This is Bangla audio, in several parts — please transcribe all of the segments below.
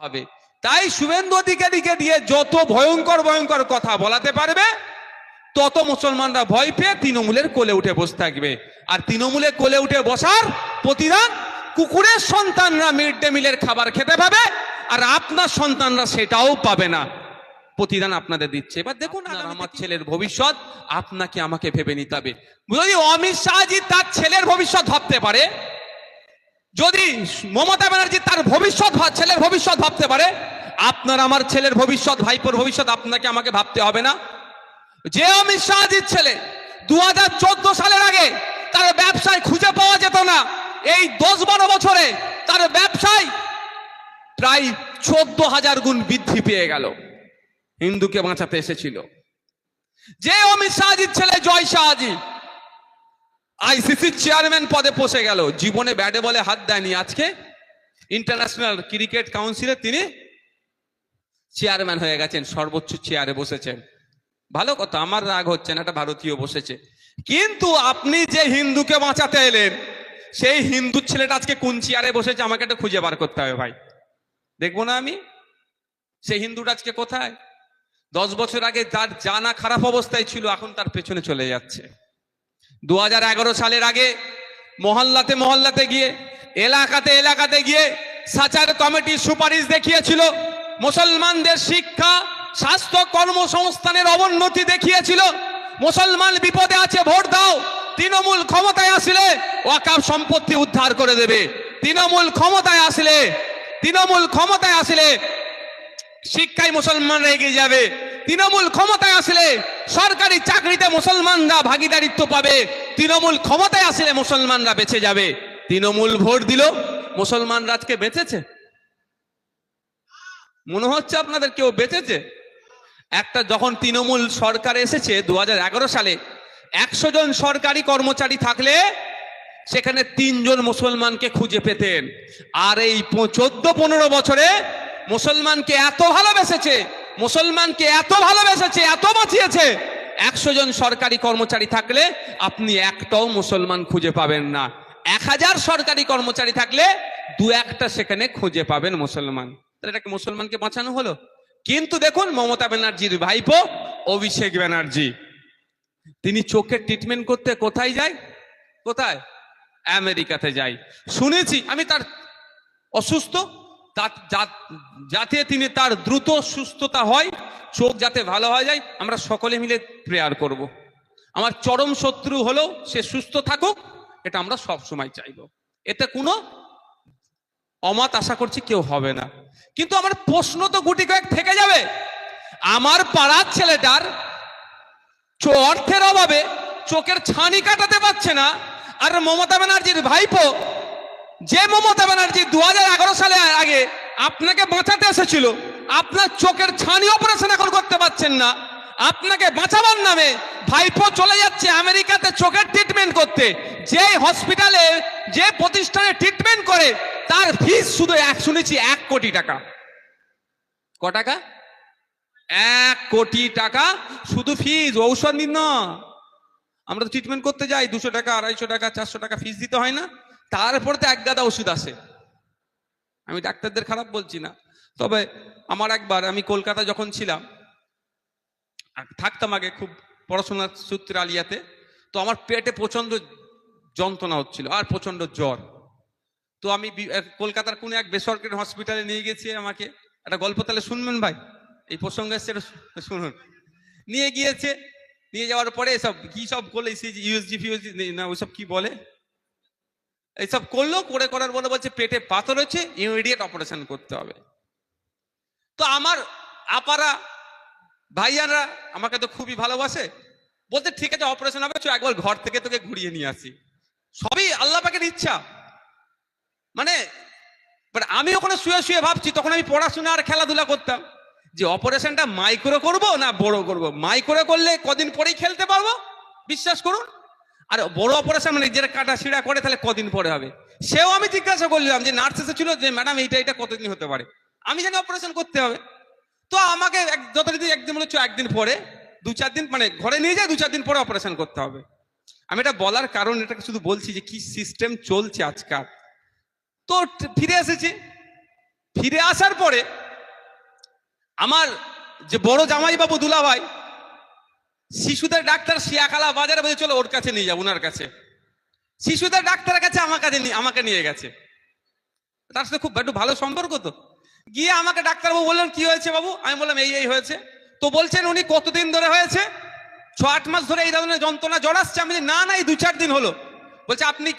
হবে। তাই শুভেন্দু অধিকারীকে দিয়ে যত ভয়ঙ্কর ভয়ঙ্কর কথা বলাতে পারবে তত মুসলমানরা ভয় পেয়ে তৃণমূলের কোলে উঠে বসে থাকবে। আর তৃণমূলের কোলে উঠে বসার প্রতিদান কুকুরের সন্তানরা মিড ডে মিলের খাবার খেতে পাবে, আর আপনার সন্তানরা সেটাও পাবে না। প্রতিদান আপনাদের দিচ্ছে। এবার দেখুন, আমার ছেলের ভবিষ্যৎ আপনাকে আমাকে ভেবে নিতে হবে। যদি অমিত শাহজি তার ছেলের ভবিষ্যৎ ভাবতে পারে, যদি মমতা ব্যানার্জি তার ভবিষ্যৎ ছেলের ভবিষ্যৎ ভাবতে পারে, আপনার আমার ছেলের ভবিষ্যৎ, ভাইপোর ভবিষ্যৎ আপনাকে আমাকে ভাবতে হবে না? যে অমিত শাহজির ছেলে 2014 সালের আগে তার ব্যবসায় খুঁজে পাওয়া যেত না, এই 10-12 বছরে তার ব্যবসায় প্রায় 14,000 গুণ বৃদ্ধি পেয়ে গেল। হিন্দুকে বাঁচাতে এসেছিল। যে অমিত শাহজির ছেলে জয় শাহজি আইসিসির চেয়ারম্যান পদে বসে গেল, জীবনে ব্যাটে বলে হাত দেয়নি, আজকে ইন্টারন্যাশনাল ক্রিকেট কাউন্সিলে তিনি চেয়ারম্যান হয়ে গেছেন, সর্বোচ্চ চেয়ারে বসেছেন। ভালো কথা, আমার রাগ হচ্ছে না, একটা ভারতীয় বসেছে। কিন্তু আপনি যে হিন্দুকে বাঁচাতে এলেন, সেই হিন্দু ছেলেটা আজকে কোন চেয়ারে বসেছে আমাকে একটা খুঁজে বার করতে হবে ভাই। দেখবো না আমি সেই হিন্দুটা আজকে কোথায়? 10 বছর আগে তার জানা খারাপ অবস্থায় ছিল, এখন তার পেছনে চলে যাচ্ছে। 2011 সালের আগে মহল্লাতে মহল্লাতে গিয়ে, এলাকাতে এলাকাতে গিয়ে সাচার কমিটির সুপারিশ দেখিয়েছিল, মুসলমানদের শিক্ষা, স্বাস্থ্য, কর্মসংস্থানের অবনতি দেখিয়েছিল। মুসলমান বিপদে আছে, ভোট দাও। তৃণমূল ক্ষমতায় আসলে ওয়াকফ সম্পত্তি উদ্ধার করে দেবে। তৃণমূল ক্ষমতায় আসলে শিক্ষায় মুসলমানরা এগিয়ে যাবে। তৃণমূল ক্ষমতায় আসলে সরকারি চাকরিতে মুসলমানরা ভাগিদারিত্ব পাবে। তৃণমূল ক্ষমতায় আসলে মুসলমানরা বেঁচে যাবে। তৃণমূল ভোট দিল, মুসলমানরা আজকে বেঁচেছে? মনে হচ্ছে আপনাদের কেউ বেঁচেছে? একটা যখন তৃণমূল সরকার এসেছে 2011 সালে, 100 জন সরকারি কর্মচারী থাকলে সেখানে 3 জন মুসলমানকে খুঁজে পেতেন। আর এই 14-15 বছরে মুসলমানকে এত ভালোবেসেছে, এত বাঁচিয়েছে, 100 জন সরকারি কর্মচারী থাকলে আপনি একটাও মুসলমান খুঁজে পাবেন না। 1000 সরকারি কর্মচারী থাকলে 2-1টা সেখানে খুঁজে পাবেন মুসলমান। তাহলে এটাকে মুসলমানকে বাঁচানো হলো। কিন্তু দেখুন, মমতা ব্যানার্জির ভাইপো অভিষেক ব্যানার্জি, তিনি চোখের ট্রিটমেন্ট করতে কোথায় যায়? আমেরিকাতে যায়। শুনেছি আমি তার অসুস্থ, যাতে তিনি তার দ্রুত সুস্থতা হয়, চোখ যাতে ভালো হয়ে যায়, আমরা সকলে মিলে প্রেয়ার করব। আমার চরম শত্রু হলেও সে সুস্থ থাকুক, এটা আমরা সব সময় চাইব। এতে কোনো অমত আশা করছি কেউ হবে না। কিন্তু আমার প্রশ্ন তো গুটি কয়েক থেকে যাবে। আমার পাড়ার ছেলেটার অর্থের অভাবে চোখের ছানি কাটাতে পারছে না, আর মমতা ব্যানার্জির ভাইপো, যে মমতা ব্যানার্জি 2011 সালের আগে আপনাকে বাঁচাতে এসেছিল, আপনার চোখের ছানি অপারেশন এখন করতে পারছেন না। আপনাকে বাঁচাবার নামে ভাইপো চলে যাচ্ছে আমেরিকাতে চোখের ট্রিটমেন্ট করতে। যে হসপিটালে, যে প্রতিষ্ঠানে ট্রিটমেন্ট করে, তার ফিস শুধু শুনেছি 1 কোটি টাকা। ক টাকা? 1 কোটি টাকা শুধু ফিস, ঔষধ নিন না। আমরা তো ট্রিটমেন্ট করতে যাই, 200 টাকা, 250 টাকা, 400 টাকা ফিস দিতে হয় না? তারপরে তো 1 গাদা ওষুধ আসে। আমি ডাক্তারদের খারাপ বলছি না, তবে আমার একবার, আমি কলকাতা যখন ছিলাম, থাকতাম আগে খুব পড়াশোনার সূত্রে আলিয়াতে, তো আমার পেটে প্রচন্ড যন্ত্রণা হচ্ছিল আর প্রচন্ড জ্বর। তো আমি কলকাতার কোন এক বেসরকারি হসপিটালে নিয়ে গেছি। আমাকে একটা গল্প তাহলে শুনবেন ভাই, এই প্রসঙ্গে এসে শুনুন। নিয়ে যাওয়ার পরে এসব কি সব করলো, ইউএসজি না ওইসব কি বলে, এইসব করলো, করার বলে বলছে পেটে পাথর হচ্ছে, ইমিডিয়েট অপারেশন করতে হবে। তো আমার আপারা ভাইয়ারা আমাকে তো খুবই ভালোবাসে, বলতে ঠিক আছে অপারেশন হবে, একবার ঘর থেকে তোকে ঘুরিয়ে নিয়ে আসি। সবই আল্লাহ পাকের ইচ্ছা। মানে আমি ওখানে শুয়ে শুয়ে ভাবছি, তখন আমি পড়াশোনা আর খেলাধুলা করতাম, যে অপারেশনটা মাইক্রো করব না বড় করব। মাইক্রো করলে কদিন পরেই খেলতে পারবো, বিশ্বাস করুন। আর বড় অপারেশন মানে যেটা কাটা ছিঁড়া করে, তাহলে কদিন পরে হবে। সেও আমি জিজ্ঞাসা করলাম, যে নার্স এসেছিল, যে ম্যাডাম এইটা কতদিন হতে পারে, আমি জানি অপারেশন করতে হবে। তো আমাকে যতদিন একদিন বলেছ, একদিন পরে 2-4 দিন, মানে ঘরে নিয়ে যায়, 2-4 দিন পরে অপারেশন করতে হবে। আমি এটা বলার কারণ, এটাকে শুধু বলছি যে কি সিস্টেম চলছে আজকাল। তো ফিরে এসেছি, ফিরে আসার পরে আমার যে বড় জামাইবাবু দুলাভাই শিশুদের ডাক্তার শিয়াখালা বাজারে বলে চলো ওর কাছে নিয়ে যাবো, ওনার কাছে। শিশুদের ডাক্তারের কাছে আমাকে নিয়ে গেছে। তার সাথে খুব একটু ভালো সম্পর্ক, তো গিয়ে আমাকে ডাক্তারবাবু বললেন কি হয়েছে বাবু? আমি বললাম এই হয়েছে। তো বলছেন উনি কতদিন ধরে হয়েছে? 6-8 মাস ধরে এই ধরনের যন্ত্রণা জ্বর আসছে। আমি না এই 2-4 দিন হলো। বলছে আপনি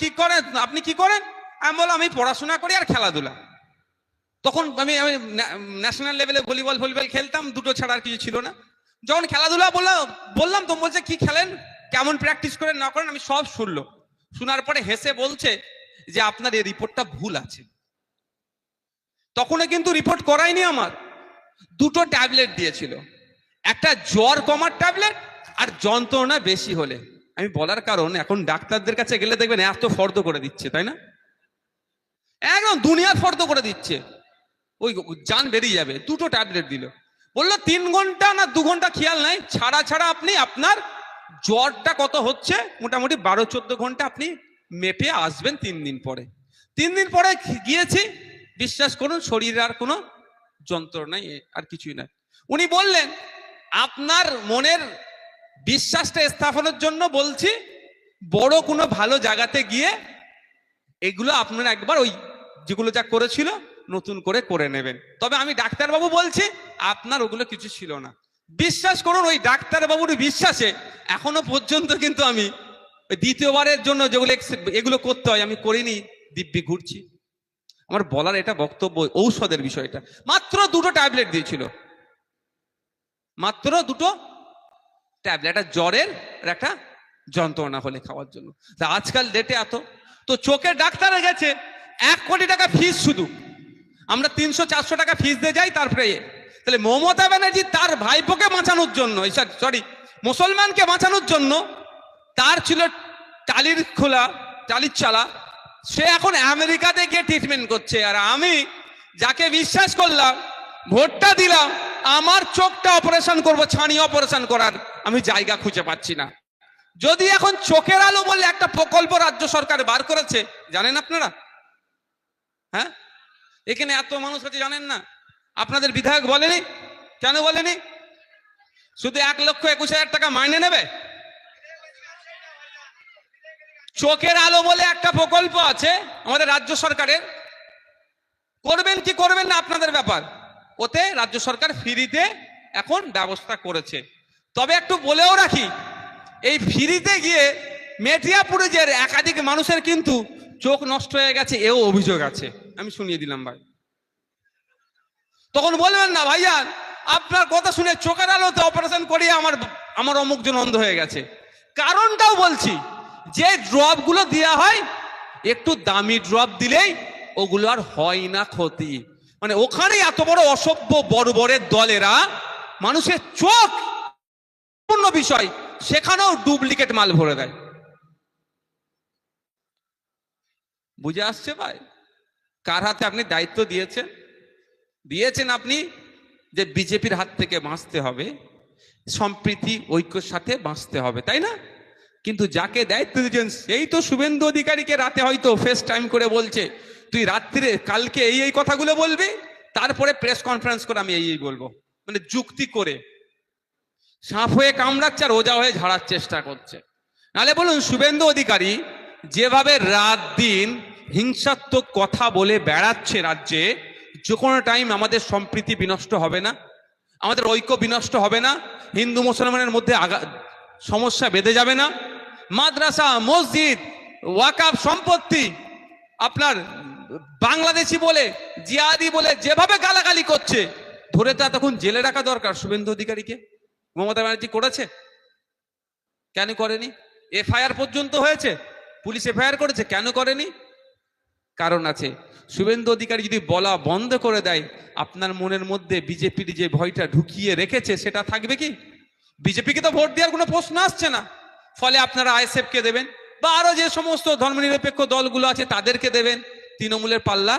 কি করেন? আমি বললাম আমি পড়াশোনা করি আর খেলাধুলা। তখন আমি ন্যাশনাল লেভেলে ভলিবল খেলতাম, দুটো ছাড়া আর কিছু ছিল না। যখন খেলাধুলা বললাম তো বলছে কি খেলেন, কেমন প্র্যাকটিস করেন না করেন, আমি সব শুনলো। শোনার পরে হেসে বলছে যে আপনার এই রিপোর্টটা ভুল আছে। তখনও কিন্তু রিপোর্ট করায়নি আমার, 2টো ট্যাবলেট দিয়েছিল, একটা জ্বর কমার ট্যাবলেট আর যন্ত্রণা বেশি হলে। আমি বলার কারণ এখন ডাক্তারদের কাছে গেলে দেখবেন এত ফর্দ করে দিচ্ছে, তাই না? একদম দুনিয়ার ফর্দ করে দিচ্ছে, ওই জান বেরিয়ে যাবে। 2টো ট্যাবলেট দিল, বললো 3 ঘন্টা না 2 ঘন্টা খেয়াল নাই ছাড়া আপনি আপনার জ্বরটা কত হচ্ছে মোটামুটি 12-14 ঘন্টা আপনি মেপে আসবেন 3 দিন পরে। 3 দিন পরে গিয়েছি, বিশ্বাস করুন শরীরে আর কোনো যন্ত্রণাই আর কিছুই নাই। উনি বললেন আপনার মনের বিশ্বাসটা স্থাপনের জন্য বলছি, বড় কোনো ভালো জায়গাতে গিয়ে এগুলো আপনারা একবার ওই যেগুলো যা করেছিল নতুন করে নেবেন। তবে আমি ডাক্তারবাবু বলছি আপনার ওগুলো কিছু ছিল না। বিশ্বাস করুন ওই ডাক্তারবাবুর বিশ্বাসে এখনো পর্যন্ত কিন্তু আমি দ্বিতীয়বারের জন্য যেগুলো এগুলো করতে হয় আমি করিনি, দিব্যি ঘুরছি। আমার বলার এটা বক্তব্য ঔষধের বিষয়টা। মাত্র 2টো ট্যাবলেট দিয়েছিল, মাত্র 2টো ট্যাবলেট, একটা জ্বরের আর একটা যন্ত্রণা হলে খাওয়ার জন্য। আজকাল ডেটে এত তো চোখের ডাক্তারে গেছে 1 কোটি টাকা ফিস, শুধু আমরা 300-400 টাকা ফিস দিয়ে যাই। তারপরে তাহলে মমতা ব্যানার্জি তার ভাইপোকে বাঁচানোর জন্য, মুসলমানকে বাঁচানোর জন্য তার ছিল টালির চালা, সে এখন আমেরিকাতে গিয়ে ট্রিটমেন্ট করছে। আর আমি যাকে বিশ্বাস করলাম, ভোটটা দিলাম, আমার চোখটা অপারেশন করবো, ছানি অপারেশন করার আমি জায়গা খুঁজে পাচ্ছি না। যদি এখন চোখের আলো বলে একটা প্রকল্প রাজ্য সরকার বার করেছে, জানেন আপনারা? হ্যাঁ, এখানে এত মানুষ আছে জানেন না? আপনাদের বিধায়ক বলেনি? কেন বলেনি? শুধু 1,21,000 টাকা মাইনে নেবে। চোখের আলো বলে একটা প্রকল্প আছে আমাদের রাজ্য সরকারের, করবেন কি করবেন না আপনাদের ব্যাপার। ওতে রাজ্য সরকার ফ্রিতে এখন ব্যবস্থা করেছে। তবে একটু বলেও রাখি, এই ফ্রিতে গিয়ে মেটিয়াপুরে যে একাধিক মানুষের কিন্তু চোখ নষ্ট হয়ে গেছে, এও অভিযোগ আছে। আমি শুনিয়ে দিলাম ভাই, তখন বলবেন না ভাইয়ান আপনার কথা শুনে চোখের আলোতে অপারেশন করিয়ে আমার অমুকজন অন্ধ হয়ে গেছে। কারণটাও বলছি, যে ড্রপ গুলো দেওয়া হয় একটু দামি ড্রপ দিলেই ওগুলো আর হয় না ক্ষতি। মানে ওখানে এত বড় অসভ্য বর্বরের দলেরা মানুষের চোখ পূর্ণ বিষয়, সেখানেও ডুপ্লিকেট মাল ভরে দেয়। বুঝে আসছে ভাই কার হাতে আপনি দায়িত্ব দিয়েছেন আপনি? যে বিজেপির হাত থেকে বাঁচতে হবে, সম্প্রীতি ঐক্যের সাথে বাঁচতে হবে, তাই না? কিন্তু যাকে দায়িত্ব দিয়েছেন সেই তো শুভেন্দু অধিকারীকে রাতে হয়তো ফেস টাইম করে বলছে তুই রাত্রিরে কালকে এই কথাগুলো বলবি, তারপরে প্রেস কনফারেন্স করে আমি এই বলবো। মানে যুক্তি করে সাপ হয়ে কামড়াচ্ছে আর ওজা হয়ে ঝাড়ার চেষ্টা করছে। নাহলে বলুন শুভেন্দু অধিকারী যেভাবে রাত দিন হিংসাত্মক কথা বলে বেড়াচ্ছে রাজ্যে, যে কোনো টাইম আমাদের সম্প্রীতি বিনষ্ট হবে না, আমাদের ঐক্য বিনষ্ট হবে না, হিন্দু মুসলমানের মধ্যে সমস্যা বেঁধে যাবে না, মাদ্রাসা মসজিদ ওয়াকাফ সম্পত্তি আপনার বাংলাদেশি বলে জিহাদি বলে যেভাবে গালাগালি করছে, ধরে তা তখন জেলে রাখা দরকার শুভেন্দু অধিকারীকে। মমতা ব্যানার্জি করেছে? কেন করেনি? এফআইআর পর্যন্ত হয়েছে, পুলিশ এফআইআর করেছে, কেন করেনি? কারণ আছে। শুভেন্দু অধিকারী যদি বলা বন্ধ করে দেয়, আপনার মনের মধ্যে বিজেপির যে ভয়টা ঢুকিয়ে রেখেছে সেটা থাকবে কি? বিজেপিকে তো ভোট দেওয়ার কোনো প্রশ্ন আসছে না, ফলে আপনারা আইএসএফ কে দেবেন বা আরো যে সমস্ত ধর্মনিরপেক্ষ দলগুলো আছে তাদেরকে দেবেন, তৃণমূলের পাল্লা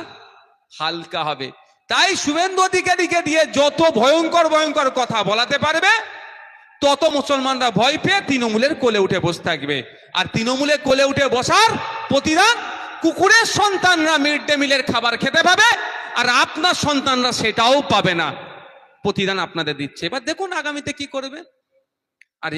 হালকা হবে। তাই শুভেন্দু অধিকারীকে দিয়ে যত ভয়ঙ্কর কথা বলাতে পারবে, তত মুসলমানরা ভয় পেয়ে তৃণমূলের কোলে উঠে বসে থাকবে। আর তৃণমূলের কোলে উঠে বসার প্রতিদান কুকুরের সন্তানরা মিড ডে মিলের খাবার খেতে পাবে, আর আপনার সন্তানরা সেটাও পাবে না। প্রতিদান আপনাদের দিচ্ছে, এবার দেখুন আগামীতে কি করবে। আর